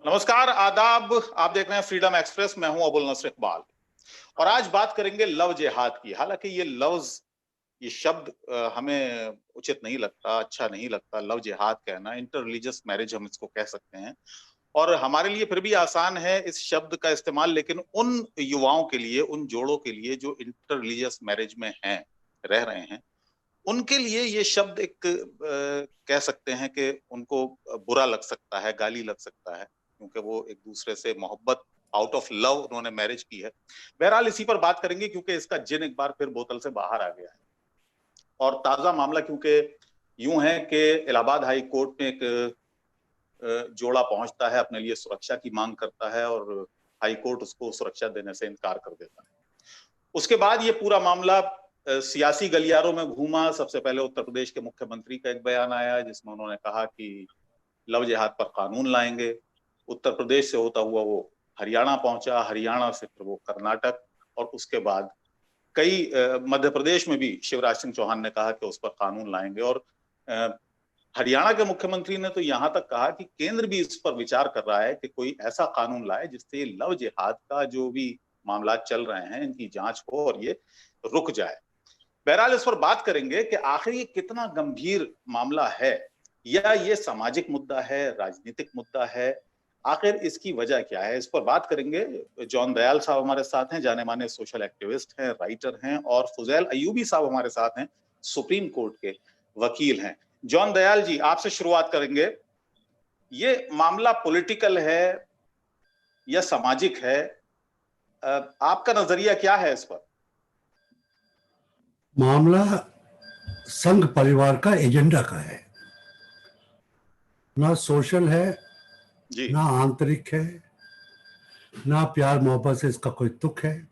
नमस्कार, आदाब। आप देख रहे हैं फ्रीडम एक्सप्रेस। मैं हूं अबुल नसर इकबाल और आज बात करेंगे लव जिहाद की। हालांकि ये शब्द हमें उचित नहीं लगता, अच्छा नहीं लगता। लव जिहाद कहना, इंटर रिलीजियस मैरिज हम इसको कह सकते हैं और हमारे लिए फिर भी आसान है इस शब्द का इस्तेमाल। लेकिन उन युवाओं के लिए, उन जोड़ों के लिए जो इंटर रिलीजियस मैरिज में हैं, रह रहे हैं, उनके लिए ये शब्द एक कह सकते हैं कि उनको बुरा लग सकता है, गाली लग सकता है, क्योंकि वो एक दूसरे से मोहब्बत, आउट ऑफ लव उन्होंने मैरिज की है। बहरहाल इसी पर बात करेंगे क्योंकि इसका जिन एक बार फिर बोतल से बाहर आ गया है। और ताजा मामला क्योंकि यूं है कि इलाहाबाद हाई कोर्ट में एक जोड़ा पहुंचता है, अपने लिए सुरक्षा की मांग करता है और हाई कोर्ट उसको सुरक्षा देने से इनकार कर देता है। उसके बाद ये पूरा मामला सियासी गलियारों में घूमा। सबसे पहले उत्तर प्रदेश के मुख्यमंत्री का एक बयान आया जिसमें उन्होंने कहा कि लव जिहाद पर कानून लाएंगे। उत्तर प्रदेश से होता हुआ वो हरियाणा पहुंचा, हरियाणा से फिर वो कर्नाटक, और उसके बाद कई मध्य प्रदेश में भी शिवराज सिंह चौहान ने कहा कि उस पर कानून लाएंगे। और हरियाणा के मुख्यमंत्री ने तो यहां तक कहा कि केंद्र भी इस पर विचार कर रहा है कि कोई ऐसा कानून लाए जिससे लव जिहाद का जो भी मामला चल रहे हैं, इनकी जांच हो और ये रुक जाए। बहरहाल इस पर बात करेंगे कि आखिर ये कितना गंभीर मामला है, या ये सामाजिक मुद्दा है, राजनीतिक मुद्दा है, आखिर इसकी वजह क्या है, इस पर बात करेंगे। जॉन दयाल साहब हमारे साथ हैं, जाने माने सोशल एक्टिविस्ट हैं, राइटर हैं, और फुजैल अयूबी साहब हमारे साथ हैं, सुप्रीम कोर्ट के वकील हैं। जॉन दयाल जी, आपसे शुरुआत करेंगे। ये मामला पॉलिटिकल है या सामाजिक है? आपका नजरिया क्या है इस पर? मामला संघ परिवार का एजेंडा का है, ना सोशल है जी। ना आंतरिक है, ना प्यार मोहब्बत से इसका कोई तुक है,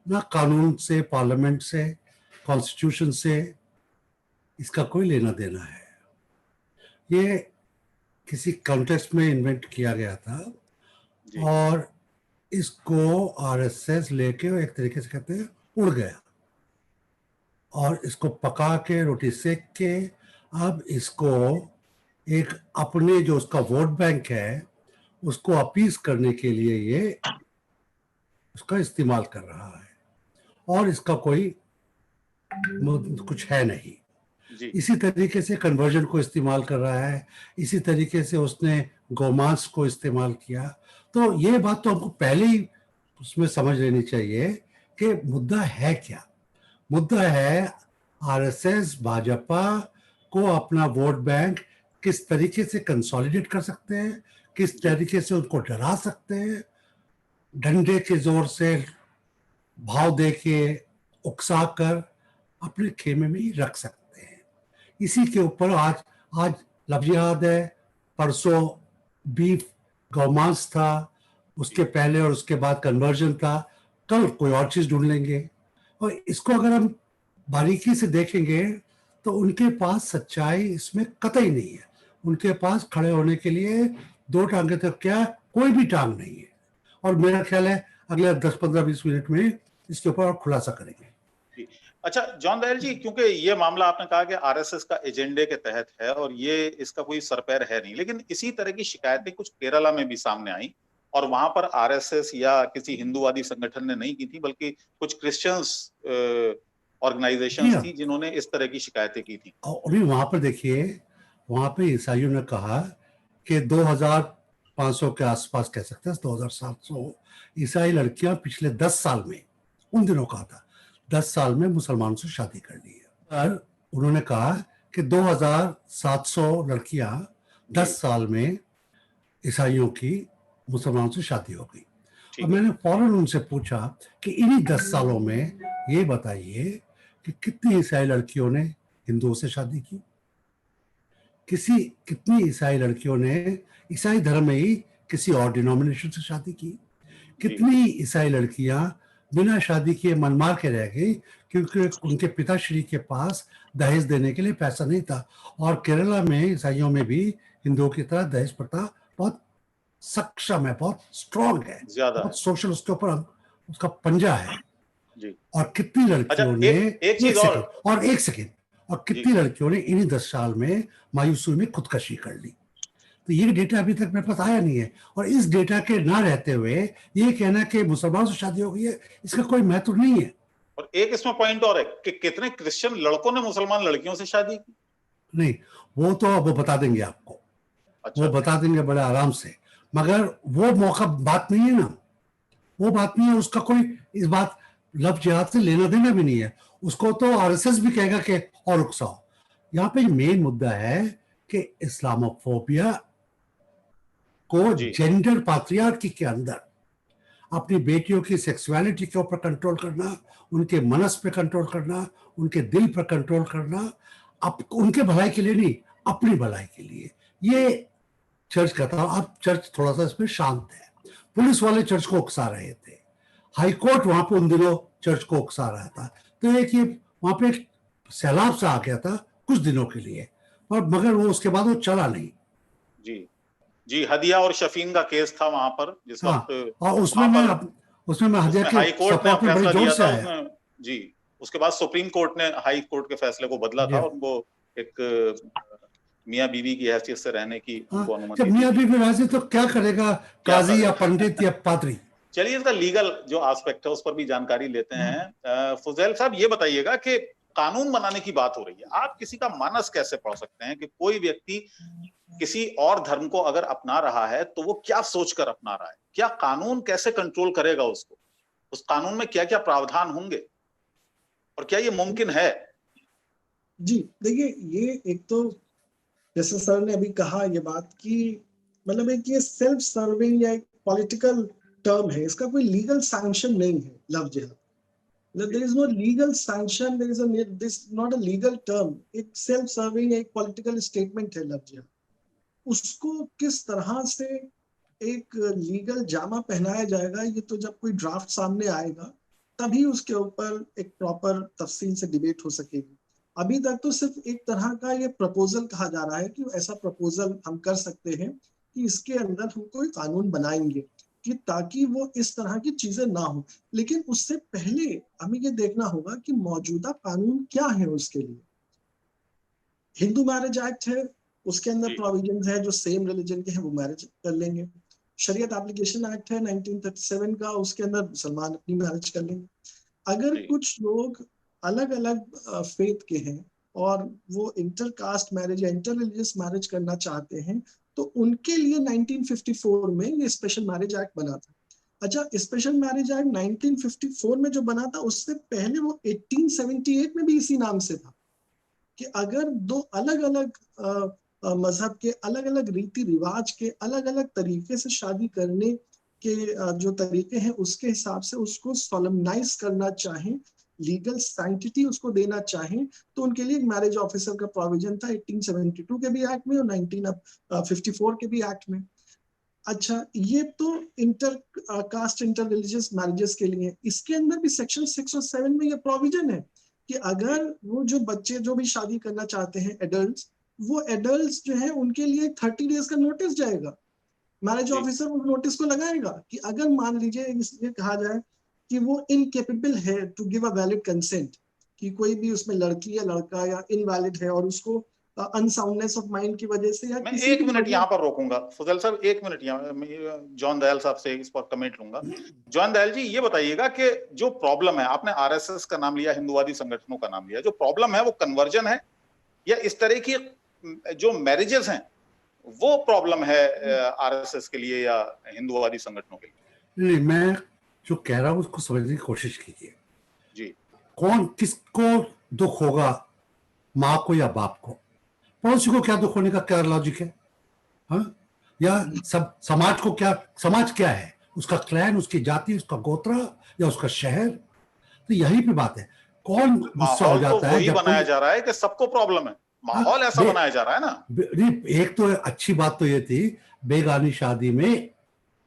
ना कानून से, पार्लियामेंट से, कॉन्स्टिट्यूशन से इसका कोई लेना देना है। ये किसी कॉन्टेक्स्ट में इन्वेंट किया गया था जी। और इसको आरएसएस लेके एक तरीके से कहते हैं उड़ गया, और इसको पका के, रोटी सेक के, अब इसको एक अपने जो उसका वोट बैंक है उसको अपीज करने के लिए ये उसका इस्तेमाल कर रहा है, और इसका कोई कुछ है नहीं। जी। इसी तरीके से कन्वर्जन को इस्तेमाल कर रहा है, इसी तरीके से उसने गोमांस को इस्तेमाल किया। तो ये बात तो हमको पहले ही उसमें समझ लेनी चाहिए कि मुद्दा है क्या। मुद्दा है आरएसएस, भाजपा को अपना वोट बैंक किस तरीके से कंसोलिडेट कर सकते हैं, किस तरीके से उनको डरा सकते हैं, डंडे के जोर से, भाव दे के, उकसा कर अपने खेमे में ही रख सकते हैं। इसी के ऊपर आज आज लव जिहाद है, परसों बीफ गौमांस था, उसके पहले और उसके बाद कन्वर्जन था, कल कोई और चीज ढूंढ लेंगे। और इसको अगर हम बारीकी से देखेंगे तो उनके पास सच्चाई इसमें कतई नहीं है। उनके पास खड़े होने के लिए दो टांगे तक क्या, कोई भी टांग नहीं है। और मेरा ख्याल है अगले 10-15-20 मिनट में इसके ऊपर और खुलासा करेंगे। अच्छा जॉन दयाल जी, क्योंकि ये मामला आपने कहा कि आरएसएस का एजेंडे के तहत है और ये इसका कोई सरपैर है नहीं, लेकिन इसी तरह की शिकायतें कुछ केरला में भी सामने आई और वहां पर आरएसएस या किसी हिंदूवादी संगठन ने नहीं की थी, बल्कि कुछ क्रिश्चियंस ऑर्गेनाइजेशंस थी जिन्होंने इस तरह की शिकायतें की थी। और वहां पर देखिए, वहां पे ईसाइयों ने कहा कि 2500 के आसपास कह सकते हैं, 2700 ईसाई लड़कियां पिछले 10 साल में, उन दिनों कहा था 10 साल में मुसलमानों से शादी कर ली है। और उन्होंने कहा कि 2700 लड़कियां 10 साल में ईसाइयों की मुसलमानों से शादी हो गई। और मैंने फौरन उनसे पूछा कि इन्हीं 10 सालों में ये बताइए कि कितनी ईसाई लड़कियों ने हिंदुओं से शादी की, कितनी ईसाई लड़कियों ने ईसाई धर्म में ही किसी और डिनोमिनेशन से शादी की, कितनी ईसाई लड़कियां बिना शादी किए मनमार के रह गई क्योंकि उनके पिताश्री के पास दहेज देने के लिए पैसा नहीं था। और केरला में ईसाइयों में भी हिंदुओं की तरह दहेज प्रथा बहुत सक्षम है, बहुत स्ट्रॉन्ग है, बहुत सोशल उसके ऊपर उसका पंजा है। जी। और कितनी लड़कियों ने एक सेकेंड और कितनी लड़कियों ने इन्हीं 10 साल में मायूसी में खुदकशी कर ली। तो ये डेटा अभी तक मेरे पास आया नहीं है, और इस डेटा के ना रहते हुए ये कहना कि मुसलमानों से शादी हो गई है, इसका कोई महत्व नहीं है। और एक इसमें पॉइंट और है कि कितने क्रिश्चियन लड़कों ने मुसलमान लड़कियों से शादी की। नहीं, वो तो वो बता देंगे आपको, अच्छा। वो बता देंगे बड़े आराम से, मगर वो मौका बात नहीं है ना, वो बात नहीं है, उसका कोई इस बात लव जिहाद से लेना देना भी नहीं है। उसको तो आरएसएस भी कहेगा कि और उकसाओ। यहाँ पे मेन मुद्दा है कि इस्लामोफोबिया को जी जेंडर पात्रियार्की के अंदर अपनी बेटियों की सेक्सुअलिटी के ऊपर कंट्रोल करना, उनके मनस पे कंट्रोल करना, उनके दिल पर कंट्रोल करना, उनके भलाई के लिए नहीं, अपनी भलाई के लिए, ये चर्च का था। अब चर्च थोड़ा सा इसमें शांत है। पुलिस वाले चर्च को उकसा रहे थे, हाई कोर्ट वहां पे उन दिनों चर्च को उकसा रहा था, तो एक ये वहां पे एक सैलाब सा आ गया था कुछ दिनों के लिए, और मगर वो उसके बाद वो चला नहीं। जी जी, हदिया और शफीन का केस था वहां पर जिस हाँ, वक्त, और वहां उसमें मैं हदिया उसमें के हाई कोर्ट ने सपोर्ट में बड़े फैसला जोर दिया से था आया। उसमें। जी, उसके बाद सुप्रीम कोर्ट ने हाई कोर्ट के फैसले को बदला जी था, हाँ। उनको एक मियाँ बीवी की हैसियत से रहने की हाँ, उनको जब अनुमति दी मियाँ थी। बीवी राजी तो क्या करेगा क्या काजी या करेगा। पंडित या पादरी। चलिए इसका लीगल जो एस्पेक्ट है उस पर भी जानकारी लेते हैं। फुजैल साहब ये बताइएगा कि कानून बनाने की बात हो रही है, आप किसी का मानस कैसे पढ़ सकते हैं कि कोई व्यक्ति किसी और धर्म को अगर अपना रहा है तो वो क्या सोचकर अपना रहा है, क्या कानून कैसे कंट्रोल करेगा उसको, उस कानून में क्या क्या प्रावधान होंगे और क्या ये मुमकिन है। जी देखिए, ये एक तो जैसे सर ने अभी कहा ये बात कि मतलब एक ये सेल्फ सर्विंग या एक पॉलिटिकल टर्म है, इसका कोई लीगल सैंक्शन नहीं है लव जिहाद। There is no legal sanction, there is this not a legal term. एक सेल्फ सर्विंग एक पॉलिटिकल स्टेटमेंट है लव जिहाद। उसको किस तरह से एक लीगल जामा पहनाया जाएगा, ये तो जब कोई ड्राफ्ट सामने आएगा तभी उसके ऊपर एक प्रॉपर तफसील से डिबेट हो सकेगी। अभी तक तो सिर्फ एक तरह का ये प्रपोजल कहा जा रहा है कि ऐसा प्रपोजल हम कर सकते हैं कि इसके अंदर हम कोई कानून बनाएंगे कि ताकि वो इस तरह की चीजें ना हो। लेकिन उससे पहले हमें ये देखना होगा कि मौजूदा कानून क्या है उसके लिए। हिंदू मैरिज एक्ट है, उसके अंदर प्रोविजन है जो सेम रिलीजन के हैं वो मैरिज कर लेंगे। शरीयत एप्लीकेशन एक्ट है 1937 का, उसके अंदर मुसलमान अपनी मैरिज कर लेंगे। अगर कुछ लोग अलग अलग फेथ के हैं और वो इंटरकास्ट मैरिज या इंटर रिलीजियस मैरिज करना चाहते हैं तो उनके लिए 1954 में ये स्पेशल मैरिज एक्ट बना था। अच्छा, स्पेशल मैरिज एक्ट 1954 में जो बना था उससे पहले वो 1878 में भी इसी नाम से था कि अगर दो अलग अलग मजहब के अलग अलग रीति रिवाज के अलग अलग तरीके से शादी करने के जो तरीके हैं उसके हिसाब से उसको सोलमनाइज करना चाहें, लीगल सैंक्टिटी उसको देना चाहें, तो उनके लिए मैरिज ऑफिसर का प्रोविजन था 1872 के भी एक्ट में और 1954 के भी एक्ट में। अच्छा, ये तो inter caste inter religious marriages के लिए। इसके अंदर भी सेक्शन 6 और 7 में ये प्रोविजन है कि अगर वो जो बच्चे जो भी शादी करना चाहते हैं एडल्ट्स, वो एडल्ट्स जो है उनके लिए 30 डेज का नोटिस जाएगा। मैरिज ऑफिसर उस नोटिस को लगाएगा कि अगर मान लीजिए ये कहा जाए कि वो इनकेपेबल है to give a valid consent, कि कोई भी उसमें लड़की या लड़का या इनवैलिड है और उसको अनसाउंडनेस ऑफ माइंड की वजह से या मैं किसी एक भी मिनट यहाँ पर रोकूंगा फजल साहब, एक मिनट यहाँ जॉन दयाल साहब से इस पर कमेंट लूंगा। जॉन दयाल जी ये बताइएगा कि जो प्रॉब्लम है, आपने आरएसएस का नाम लिया, हिंदुवादी संगठनों का नाम लिया, जो प्रॉब्लम है वो कन्वर्जन है या इस तरह की जो मैरिजेस हैं वो प्रॉब्लम है आरएसएस के लिए या हिंदुवादी संगठनों के लिए? नहीं, मैं जो कह रहा हूँ उसको समझने की कोशिश कीजिए। जी, कौन किसको दुख होगा, माँ को या बाप को? पड़ोसी को क्या दुख होने का क्या लॉजिक है? हाँ, या सब समाज को क्या, समाज क्या है? उसका क्लैन, उसकी जाति, उसका गोत्र या उसका शहर? तो यही पे बात है। कौन गुस्सा हो माहौल तो जाता है वही जब बनाया कोई, जा रहा है कि सबको प्रॉब्लम है, माहौल ऐसा बनाया जा रहा है ना। एक तो अच्छी बात तो ये थी बेगानी शादी में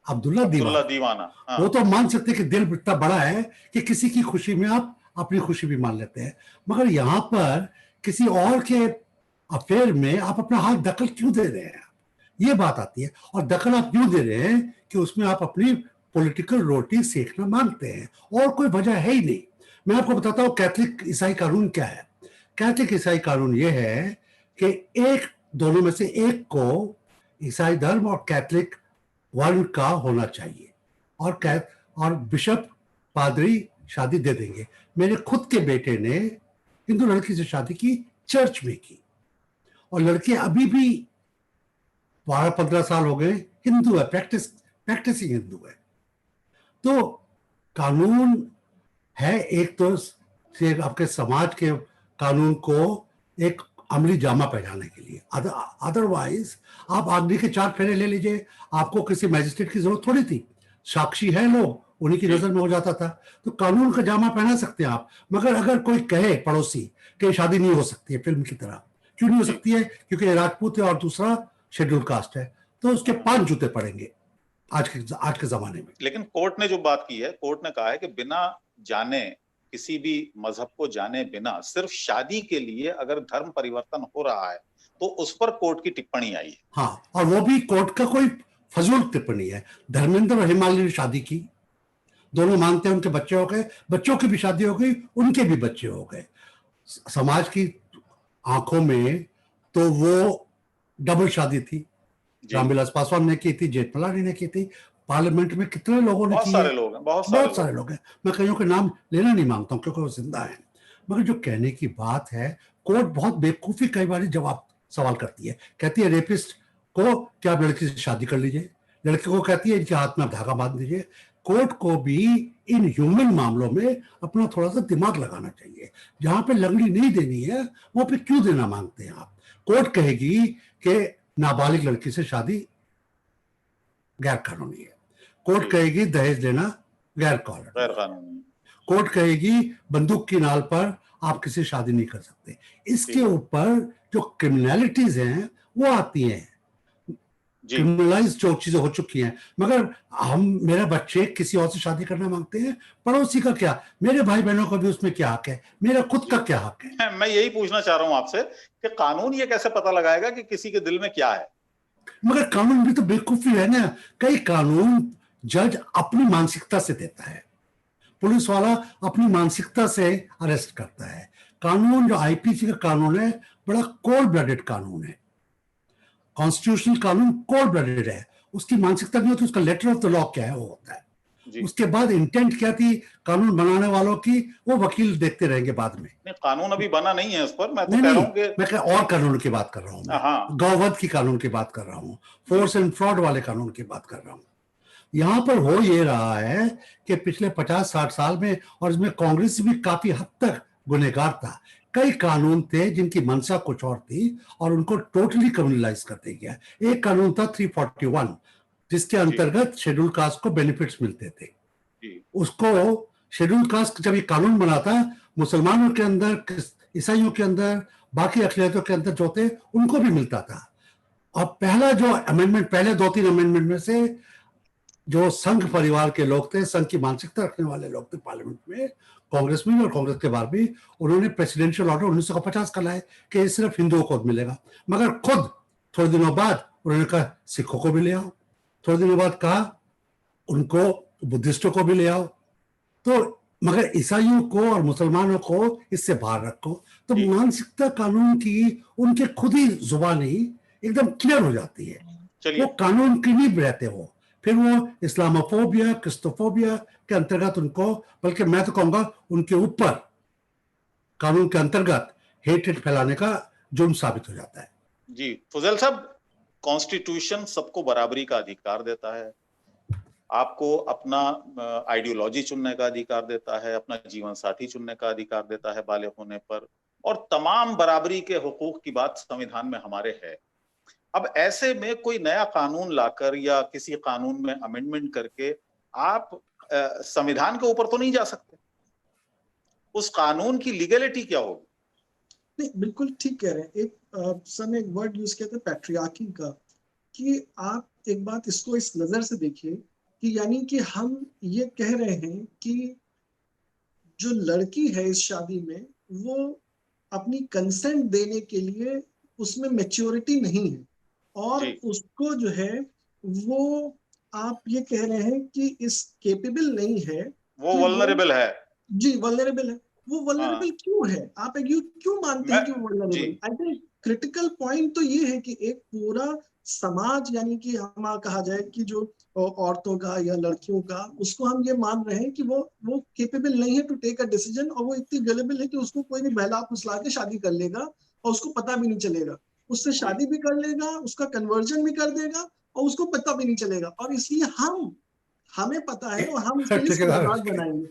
अब्दुल्ला दीवाना, हाँ। वो तो मान सकते कि दिल इतना बड़ा है कि किसी की खुशी में आप अपनी खुशी भी मान लेते हैं, मगर यहाँ पर किसी और के अफेयर में आप अपना हाथ दखल क्यों दे रहे हैं? ये बात आती है। और दखल आप क्यों दे रहे हैं कि उसमें आप अपनी पॉलिटिकल रोटी सेकना मांगते हैं, और कोई वजह है ही नहीं। मैं आपको बताता हूँ कैथलिक ईसाई कानून क्या है। कैथलिक ईसाई कानून ये है कि एक दोनों में से एक को ईसाई धर्म और कैथलिक वर्ण का होना चाहिए, और बिशप पादरी शादी दे देंगे। मेरे खुद के बेटे ने हिंदू लड़की से शादी की, चर्च में की, और लड़की अभी भी 12-15 साल हो गए हिंदू है, प्रैक्टिसिंग हिंदू है। तो कानून है एक तो सिर्फ आपके समाज के कानून को एक अमली जामा पहनाने के लिए, अदरवाइज आप आदमी के 4 फेरे ले लीजिए, आपको किसी मैजिस्ट्रेट की जरूरत थोड़ी थी, साक्षी है लोग, उन्हीं की नजर में हो जाता था। तो कानून का जामा पहना सकते हैं आप, मगर अगर कोई कहे पड़ोसी कि शादी नहीं हो सकती है फिल्म की तरह, क्यों नहीं हो सकती है? क्योंकि राजपूत है और दूसरा शेड्यूल कास्ट है, तो उसके 5 जूते पड़ेंगे आज के जमाने में। लेकिन कोर्ट ने जो बात की है, कोर्ट ने कहा है कि बिना जाने, किसी भी मजहब को जाने बिना, सिर्फ शादी के लिए अगर धर्म परिवर्तन हो रहा है तो उस पर कोर्ट की टिप्पणी आई है। हाँ, और वो भी कोर्ट का कोई फजूल टिप्पणी है। धर्मेंद्र और हिमालय ने शादी की, दोनों मानते हैं, उनके बच्चे हो गए, बच्चों की भी शादी हो गई, उनके भी बच्चे हो गए। समाज की आंखों में तो वो डबल शादी थी। रामविलास पासवान ने की थी, जेठमलानी ने की थी, पार्लियामेंट में कितने लोगों ने की है, बहुत सारे लोग हैं। मैं कईयों के नाम लेना नहीं मांगता हूं क्योंकि वो जिंदा है, मगर जो कहने की बात है, कोर्ट बहुत बेवकूफी कई बार जवाब सवाल करती है। कहती है रेपिस्ट को क्या आप लड़की से शादी कर लीजिए, लड़के को कहती है इनके हाथ में धागा बांध दीजिए। कोर्ट को भी इन ह्यूमन मामलों में अपना थोड़ा सा दिमाग लगाना चाहिए। जहां पे लगनी नहीं देनी है वहां पे क्यों देना मांगते हैं आप? कोर्ट कहेगी कि नाबालिग लड़की से शादी गैर कानूनी है, कोर्ट कहेगी दहेज लेना गैर कानूनी, कोर्ट कहेगी बंदूक की नाल पर आप किसी शादी नहीं कर सकते। इसके ऊपर जो क्रिमिनलिटीज हैं वो आती हैं, क्रिमिनलाइज जो चीजें हो चुकी हैं। मगर हम, मेरे बच्चे किसी और से शादी करना मांगते हैं, पड़ोसी का क्या, मेरे भाई बहनों का भी उसमें क्या हक है, मेरा खुद का क्या हक है? मैं यही पूछना चाह रहा हूं आपसे कि कानून ये कैसे पता लगाएगा कि किसी के दिल में क्या है? मगर कानून भी तो बेवकूफी है ना। कई कानून जज अपनी मानसिकता से देता है, पुलिस वाला अपनी मानसिकता से अरेस्ट करता है। कानून जो आईपीसी का कानून है बड़ा कोल्ड ब्लडेड कानून है, कॉन्स्टिट्यूशनल कानून कोल्ड ब्लडेड है। उसकी मानसिकता नहीं होती, उसका लेटर ऑफ द लॉ क्या है वो होता है। उसके बाद इंटेंट क्या थी कानून बनाने वालों की, वो वकील देखते रहेंगे बाद में। नहीं, कानून अभी बना नहीं है उस पर, मैं तो कह रहा हूं कि मैं और कानून की बात कर रहा हूँ, गौवध की कानून की बात कर रहा हूँ, फोर्स एंड फ्रॉड वाले कानून की बात कर रहा हूँ। यहाँ पर हो ये रहा है कि पिछले 50-60 साल में, और इसमें कांग्रेस भी काफी हद तक गुनहगार था, कई कानून थे जिनकी मंशा कुछ और थी और उनको टोटली क्रिमिनलाइज कर दिया गया। एक कानून था 341 जिसके अंतर्गत शेड्यूल कास्ट को बेनिफिट्स मिलते थे। उसको शेड्यूल कास्ट जब ये कानून बना था, मुसलमानों के अंदर, ईसाइयों के अंदर, बाकी अक़लियतों के अंदर जो थे उनको भी मिलता था। और पहला जो अमेंडमेंट, पहले 2-3 अमेंडमेंट में से जो संघ परिवार के लोग थे, संघ की मानसिकता रखने वाले लोग थे पार्लियामेंट में, कांग्रेस में भी और कांग्रेस के बाहर भी, उन्होंने प्रेसिडेंशियल ऑर्डर 1950 का लाए कि ये सिर्फ हिंदुओं को मिलेगा। मगर खुद थोड़े दिनों बाद उन्होंने कहा सिखों को भी ले आओ, थोड़े दिनों बाद कहा उनको बुद्धिस्टों को भी ले आओ, तो मगर ईसाइयों को और मुसलमानों को इससे बाहर रखो। तो मानसिकता कानून की उनके खुद ही जुबानी एकदम क्लियर हो जाती है, वो कानून की नहीं रहते हो, फिर वो इस्लामोफोबिया, क्रिस्टोफोबिया के अंतर्गत उनको, बल्कि मैं तो कहूंगा उनके ऊपर कानून के अंतर्गत हेटेड फैलाने का जुर्म साबित हो जाता है। जी फुजैल साहब, कॉन्स्टिट्यूशन सबको बराबरी का अधिकार देता है, आपको अपना आइडियोलॉजी चुनने का अधिकार देता है, अपना जीवन साथी चुनने का अधिकार देता है बालिग होने पर, और तमाम बराबरी के हुकूक की बात संविधान में हमारे है। अब ऐसे में कोई नया कानून लाकर या किसी कानून में अमेंडमेंट करके आप संविधान के ऊपर तो नहीं जा सकते, उस कानून की लीगलिटी क्या होगी? नहीं, बिल्कुल ठीक कह रहे हैं। एक सर ने एक वर्ड यूज किया था पैट्रियार्की का, कि आप एक बात इसको इस नजर से देखिए कि यानी कि हम ये कह रहे हैं कि जो लड़की है इस शादी में, वो अपनी कंसेंट देने के लिए उसमें मैच्योरिटी नहीं है, और उसको जो है वो आप ये कह रहे हैं कि इस केपेबल नहीं है, वो वल्नरेबल है। जी वल्नरेबल है। वो वल्नरेबल क्यों है? आप क्यों मानते हैं कि वो vulnerable? I think critical point तो ये है कि एक पूरा समाज यानी कि हम कहा जाए कि जो औरतों का या लड़कियों का, उसको हम ये मान रहे हैं कि वो केपेबल नहीं है टू टेक अ डिसीजन, और वो इतनी गलेबल है कि उसको कोई भी बहला फुसला के शादी कर लेगा और उसको पता भी नहीं चलेगा, उससे शादी भी कर लेगा, उसका कन्वर्जन भी कर देगा और उसको पता भी नहीं चलेगा। और इसलिए हमें पता है और हम उसके लिए ठेकेदार सेफगार्ड बनाएंगे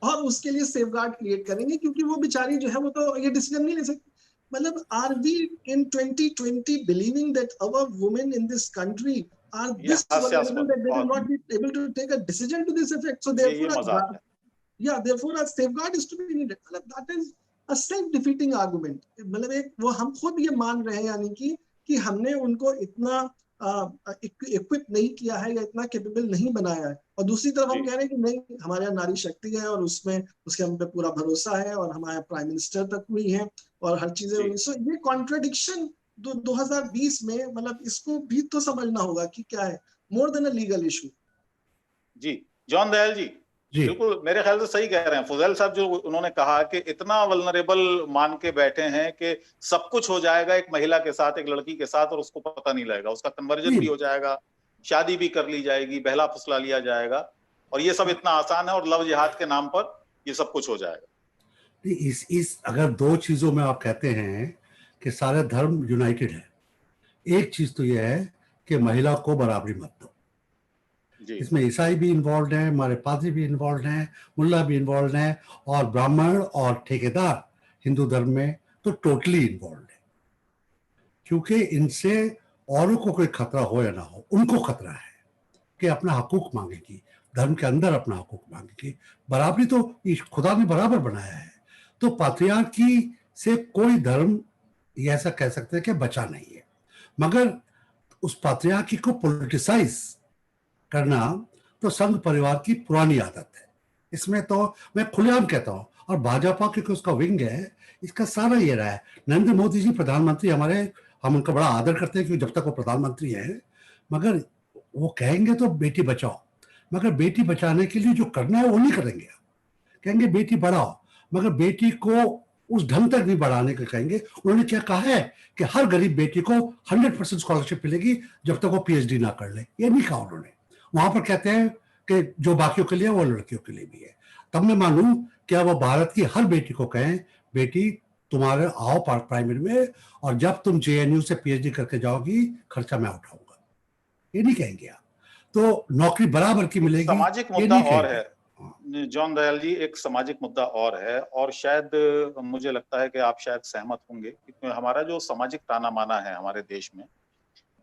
और उसके लिए सेफगार्ड क्रिएट करेंगे, क्योंकि वो बेचारी जो है वो तो ये डिसीजन नहीं ले सकती। मतलब are we in 2020 believing that our women in this country are ये this vulnerable हास्यास्पद that they will बहुत, not be able to take a decision to this effect? So ये therefore मजाक है। therefore a safeguard is to be needed. That is a self defeating argument. मतलब एक वो हम खुद ये मान रहे हैं यानी कि हमने उनको इतना इक्विप नहीं किया है या इतना कैपेबल नहीं बनाया है, और दूसरी तरफ हम कह रहे हैं कि नहीं, हमारे यहाँ नारी शक्ति है और उसमें उसके हम पे पूरा भरोसा है और हमारे प्राइम मिनिस्टर तक हुई है और हर चीजें हुई। सो ये कॉन्ट्रडिक्शन 2020 में, मतलब इसको भी तो समझना होगा कि क्या है, more than a legal issue. जी जॉन दयाल जी, बिल्कुल मेरे ख्याल से सही कह रहे हैं फुजैल साहब, जो उन्होंने कहा कि इतना वल्नरेबल मान के बैठे हैं कि सब कुछ हो जाएगा एक महिला के साथ, एक लड़की के साथ, और उसको पता नहीं लगेगा, उसका कन्वर्जन भी हो जाएगा, शादी भी कर ली जाएगी, बहला फुसला लिया जाएगा, और ये सब इतना आसान है और लव जिहाद के नाम पर ये सब कुछ हो जाएगा। इस अगर दो चीजों में आप कहते हैं कि सारे धर्म यूनाइटेड है, एक चीज तो यह है कि महिला को बराबरी मत दो। इसमें ईसाई भी इन्वॉल्व हैं, हमारे पादरी भी इन्वॉल्व हैं, मुल्ला भी इन्वॉल्व हैं, और ब्राह्मण और ठेकेदार हिंदू धर्म में तो टोटली इन्वॉल्व है, क्योंकि इनसे औरों को कोई खतरा हो या ना हो, उनको खतरा है कि अपना हकूक मांगेगी, धर्म के अंदर अपना हकूक मांगेगी। बराबरी तो खुदा ने बराबर बनाया है, तो पात्रियार्की से कोई धर्म ये ऐसा कह सकते हैं कि बचा नहीं है, मगर उस पात्रियार्की को पॉलिटिसाइज करना तो संघ परिवार की पुरानी आदत है। इसमें तो मैं खुलेआम कहता हूं, और भाजपा क्योंकि उसका विंग है, इसका सारा ये रहा है। नरेंद्र मोदी जी प्रधानमंत्री हमारे, हम उनका बड़ा आदर करते हैं क्योंकि जब तक वो प्रधानमंत्री हैं, मगर वो कहेंगे तो बेटी बचाओ, मगर बेटी बचाने के लिए जो करना है वो नहीं करेंगे। कहेंगे बेटी बढ़ाओ, मगर बेटी को उस ढंग तक नहीं बढ़ाने का कहेंगे। उन्होंने क्या कहा है कि हर गरीब बेटी को 100% स्कॉलरशिप मिलेगी जब तक वो पीएचडी ना कर ले, ये नहीं कहा उन्होंने। वहां पर कहते हैं कि जो बाकियों के लिए वो लड़कियों के लिए भी है। तब मैं मानूं क्या वो भारत की हर बेटी को कहें बेटी तुम्हारे आओ प्राइमरी में, और जब तुम जेएनयू से पीएचडी करके जाओगी खर्चा मैं उठाऊंगा, ये नहीं कहेंगे आप। तो नौकरी बराबर की मिलेगी, सामाजिक मुद्दा और है जॉन दयाल जी, एक सामाजिक मुद्दा और है, और शायद मुझे लगता है कि आप शायद सहमत होंगे, क्योंकि हमारा जो सामाजिक ताना माना है हमारे देश में,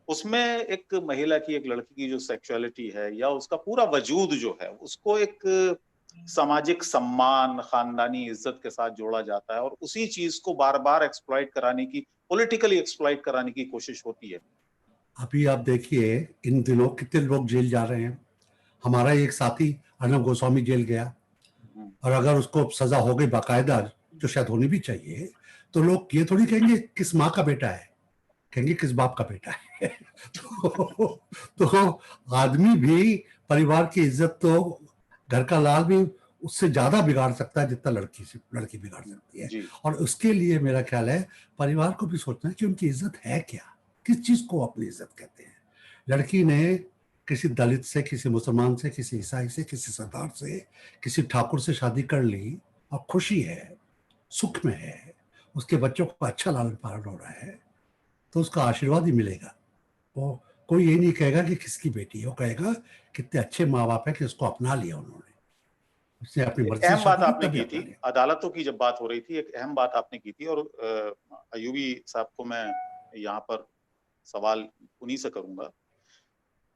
उसमें एक महिला की, एक लड़की की जो सेक्सुअलिटी है या उसका पूरा वजूद जो है, उसको एक सामाजिक सम्मान, खानदानी इज्जत के साथ जोड़ा जाता है, और उसी चीज को बार बार एक्सप्लॉइट कराने की, पॉलिटिकली एक्सप्लॉइट कराने की कोशिश होती है। अभी आप देखिए इन दिनों कितने लोग जेल जा रहे हैं। हमारा एक साथी अर्नब गोस्वामी जेल गया, और अगर उसको सजा हो गई बाकायदा, जो शायद होनी भी चाहिए, तो लोग ये थोड़ी कहेंगे किस माँ का बेटा है, कहेंगे किस बाप का बेटा है। तो आदमी भी, परिवार की इज्जत तो घर का लाल भी उससे ज्यादा बिगाड़ सकता है जितना लड़की बिगाड़ सकती है। और उसके लिए मेरा ख्याल है परिवार को भी सोचना है कि उनकी इज्जत है क्या, किस चीज को अपनी इज्जत कहते हैं। लड़की ने किसी दलित से, किसी मुसलमान से, किसी ईसाई से, किसी सरदार से, किसी ठाकुर से शादी कर ली, और खुशी है, सुख में है, उसके बच्चों को अच्छा लालन पालन हो रहा है, तो उसका आशीर्वाद ही मिलेगा। वो कोई ये नहीं कहेगा कि किसकी बेटी है, वो कहेगा कितने अच्छे माँ बाप है कि उसको अपना लिया उन्होंने, उसने अपनी मर्जी से अहम बात आपने तभी की अपना थी, लिया। अदालतों की जब बात हो रही थी, एक अहम बात आपने की थी, और अयूबी साहब को मैं यहाँ पर सवाल उन्हीं से करूंगा।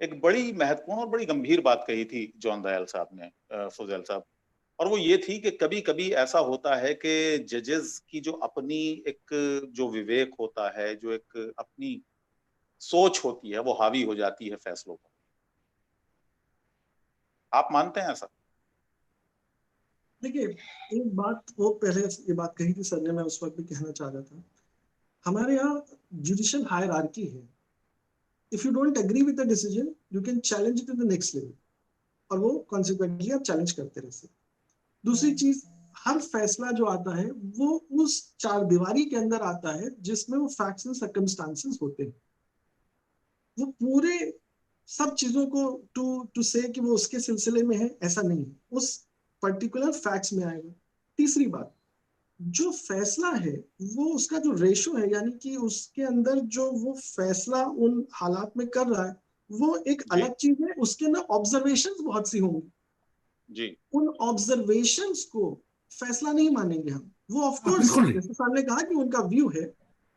एक बड़ी महत्वपूर्ण और बड़ी गंभीर बात कही थी जॉन दयाल साहब ने, फुजैल साहब, और वो ये थी कि कभी कभी ऐसा होता है कि जजेस की जो अपनी एक जो विवेक होता है, जो एक अपनी सोच होती है, वो हावी हो जाती है फैसलों पर। आप मानते हैं ऐसा? देखिए, एक बात वो पहले ये बात कही थी सर ने, मैं उस वक्त भी कहना चाह रहा था, हमारे यहाँ जुडिशियल हायरार्की है। If you don't agree with the decision you can challenge it to the next level, और वो कॉन्सिक्वेंटली आप चैलेंज करते रह सकते। दूसरी चीज, हर फैसला जो आता है वो उस चार दीवारी के अंदर आता है जिसमें वो फैक्ट्स एंड सर्कमस्टांसेस होते हैं। वो पूरे सब चीजों को टू से कि वो उसके सिलसिले में है, ऐसा नहीं है, उस पर्टिकुलर फैक्ट्स में आएगा। तीसरी बात, जो फैसला है वो उसका जो रेशो है, यानी कि उसके अंदर जो वो फैसला उन हालात में कर रहा है, वो एक जी अलग चीज है। उसके अंदर ऑब्जर्वेशंस बहुत सी होंगी, जी उन ऑब्जर्वेशंस को फैसला नहीं मानेंगे हम। वो ऑफ हाँ, कोर्स, बिल्कुल नहीं। जैसे सर ने कहा कि उनका व्यू है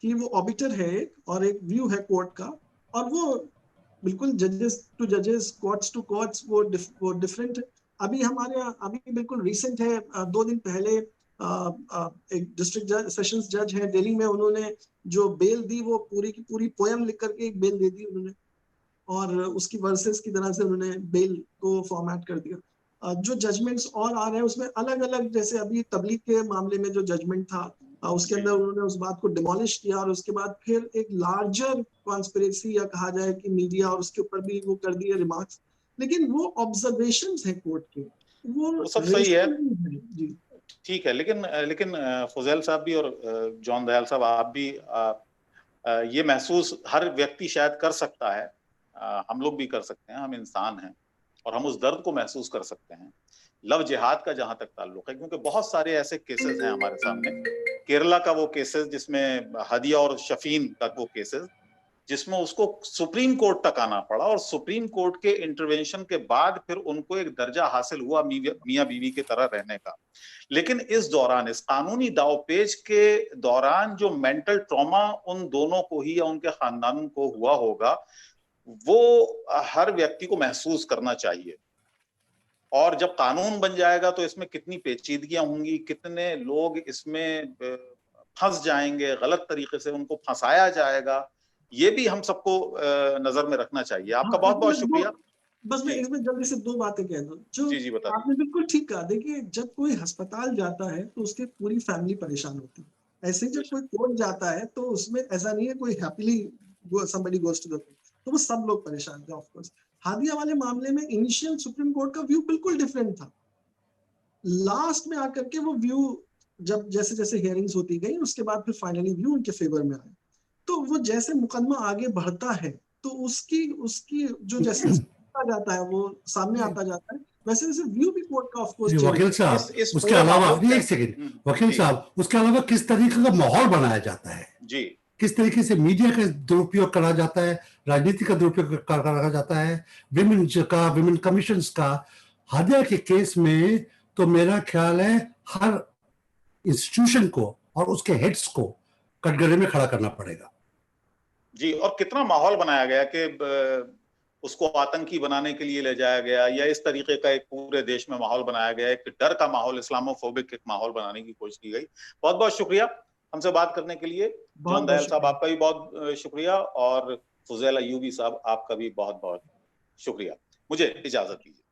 कि वो ऑबिटर है एक, और एक व्यू है कोर्ट का, और वो बिल्कुल जजेस टू जजेस, कोर्ट्स टू कोर्ट्स वो डिफरेंट है। अभी हमारे यहाँ अभी बिल्कुल रिसेंट है, 2 दिन पहले एक डिस्ट्रिक्ट जज, सेशंस जज है दिल्ली में, उन्होंने जो बेल दी वो पूरी की पूरी पोयम लिख करके एक बेल दे दी उन्होंने, और उसकी वर्सेस की तरह से उन्होंने बेल को फॉर्मेट कर दिया। जो जजमेंट्स और आ रहे हैं उसमें अलग अलग, जैसे अभी तबलीग के मामले में जो जजमेंट था, उसके जी अंदर उन्होंने उस बात को डिमोलिश किया, और उसके बाद फिर एक लार्जर कॉन्स्पिरेसी या कहा जाए कि मीडिया, और उसके ऊपर भी वो कर दिए रिमार्क्स। लेकिन वो ऑब्जर्वेशंस है कोर्ट के, वो वो सब सही है, रेशो नहीं है। जी ठीक है, लेकिन लेकिन फुजैल साहब भी और जॉन दयाल साहब आप भी ये महसूस हर व्यक्ति शायद कर सकता है, हम लोग भी कर सकते हैं, हम इंसान हैं और हम उस दर्द को महसूस कर सकते हैं लव जिहाद का जहां तक ताल्लुक है, क्योंकि बहुत सारे ऐसे केसेस हैं हमारे सामने। केरला का वो केसेस जिसमें हदिया और शफीन का वो केसेस जिसमें उसको सुप्रीम कोर्ट तक आना पड़ा, और सुप्रीम कोर्ट के इंटरवेंशन के बाद फिर उनको एक दर्जा हासिल हुआ मियां बीवी की तरह रहने का। लेकिन इस दौरान, इस कानूनी दावपेच के दौरान जो मेंटल ट्रॉमा उन दोनों को ही या उनके खानदान को हुआ होगा, वो हर व्यक्ति को महसूस करना चाहिए। और जब कानून बन जाएगा तो इसमें कितनी पेचीदगियां होंगी, कितने लोग इसमें फंस जाएंगे, गलत तरीके से उनको फंसाया जाएगा, ये भी हम सबको नजर में रखना चाहिए। आपका हाँ, बहुत इसमें बहुत शुक्रिया। बस मैं जी इसमें जल्दी से 2 बातें कह दूं। जो जी जी बता आपने दीजिए। बिल्कुल ठीक कहा, देखिए जब कोई अस्पताल जाता है तो उसकी पूरी फैमिली परेशान होती है। ऐसे ही जब बेशक। कोई कोर्ट जाता है तो उसमें ऐसा नहीं है कोई happily somebody goes to the court, तो वो सब लोग परेशान थे ऑफ कोर्स। हादिया वाले मामले में इनिशियल सुप्रीम कोर्ट का व्यू बिल्कुल डिफरेंट था। लास्ट में आकर के वो व्यू, जब जैसे जैसे हियरिंग्स होती गई, उसके बाद फिर फाइनली व्यू उनके फेवर में आया। तो वो जैसे मुकदमा आगे बढ़ता है तो उसकी उसकी जो जैसे आता जाता है, वो सामने आता जाता है, वैसे वैसे व्यू भी कोर्ट का ऑफ कोर्स जी चेंज वकील होता साहब, इस उसके पूरे अलावा मामले नहीं, के एक सेकंड, वकील जी साहब उसके अलावा किस तरीके का माहौल बनाया जाता है, जी किस तरीके से मीडिया का दुरुपयोग करा जाता है, राजनीति का दुरुपयोग करा जाता है, विमेन कमीशन का। हादिया के केस में तो मेरा ख्याल है हर इंस्टीट्यूशन को और उसके हेड्स को कटघरे में खड़ा करना पड़ेगा। जी। और कितना माहौल बनाया गया कि उसको आतंकी बनाने के लिए ले जाया गया, या इस तरीके का एक पूरे देश में माहौल बनाया गया, एक डर का माहौल, इस्लामोफोबिक एक माहौल बनाने की कोशिश की गई। बहुत बहुत शुक्रिया हमसे बात करने के लिए। बहुत जॉन बहुत दयाल साहब शुक्रिया। आपका भी बहुत शुक्रिया, और फुजैल अय्यूबी साहब आपका भी बहुत बहुत शुक्रिया। मुझे इजाजत दीजिए।